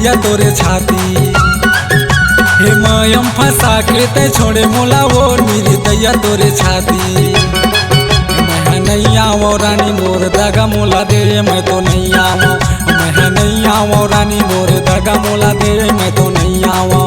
दैया तोरे छाती। हे मायम फंसा के ते छोड़े मोला और मेरी दैया तोरे छाती। मैं नहीं आवो रानी मोर दगा मोला दे मैं तो नहीं आवो। मैं नहीं आवो रानी मोर दगा मोला दे मैं तो नहीं आवो।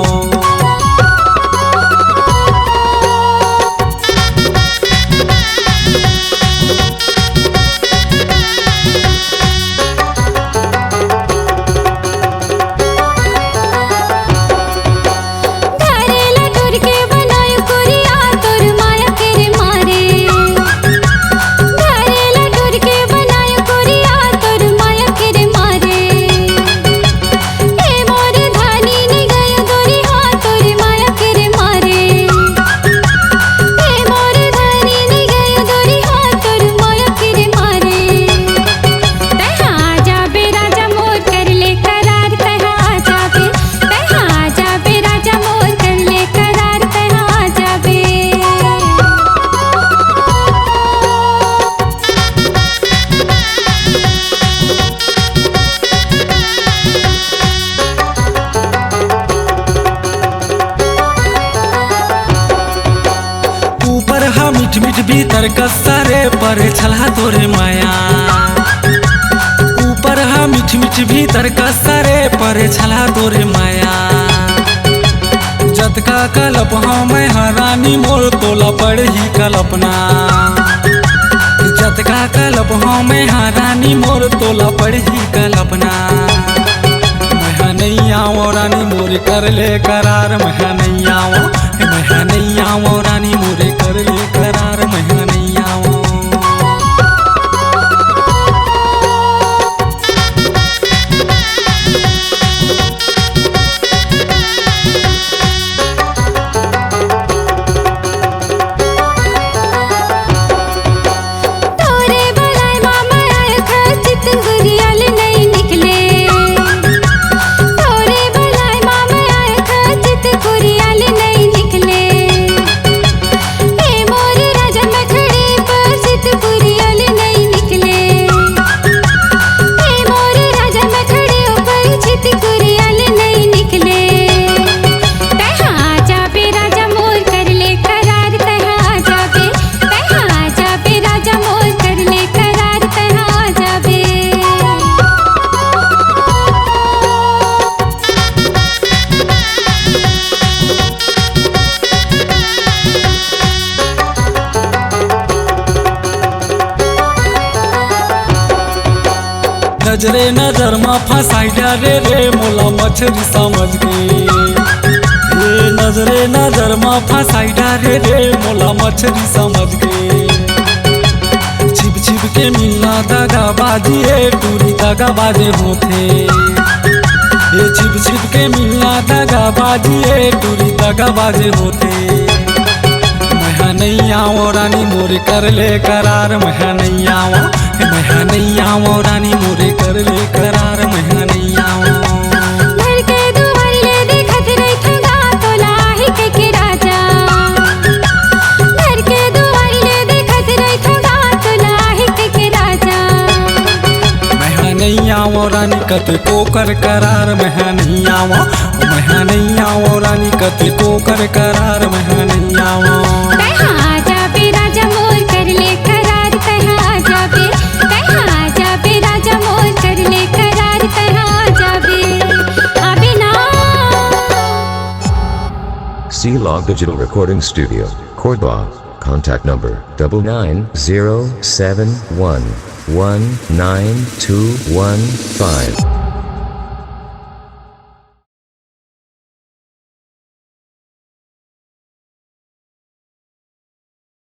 मीठ मीठ भीतर कसरे पर छला तोरे माया। ऊपर हा मीठ मीठ भीतर कसरे पर छला तोरे माया। जतका कल्प मैं रानी मोर तोला पड़ ही कल्पना। जतका कल्प मैं रानी मोर तोला पड़ ही कल्पना। मैं नहीं आवो रानी मोर कर ले करार। मैं नहीं आवो मैं नहीं आवो रानी मोरे कर ले करार। मैं नहीं आवो। नजरे नजर मा फंसाई डारे रे मोला मछली समझ गई। ये नजरे नजर मा फंसाई डारे रे मोला मछली समझ गई। छिप छिप के मिलना दगा बाजी है टूरी दगा बाजे होते। ये छिप छिप के मिलना दगा बाजी है टूरी दगा बाजे होते। मैं नहीं आवो रानी मोरे कर ले करार। मैं नहीं आवो मैं नहीं आवो रानी मोरे कर ले करार। मैं नहीं आवो। घर के दुआरे देखत रही गा तोला ही के राजा। घर के दुआरे देखत रही गा तोला ही के राजा। मैं नहीं आवो रानी कत को कर करार। मैं नहीं आवो मैं नहीं आवो रानी कत को कर करार। मैं नहीं आवो। C-Log Digital Recording Studio, Cordoba. Contact number 99071192115.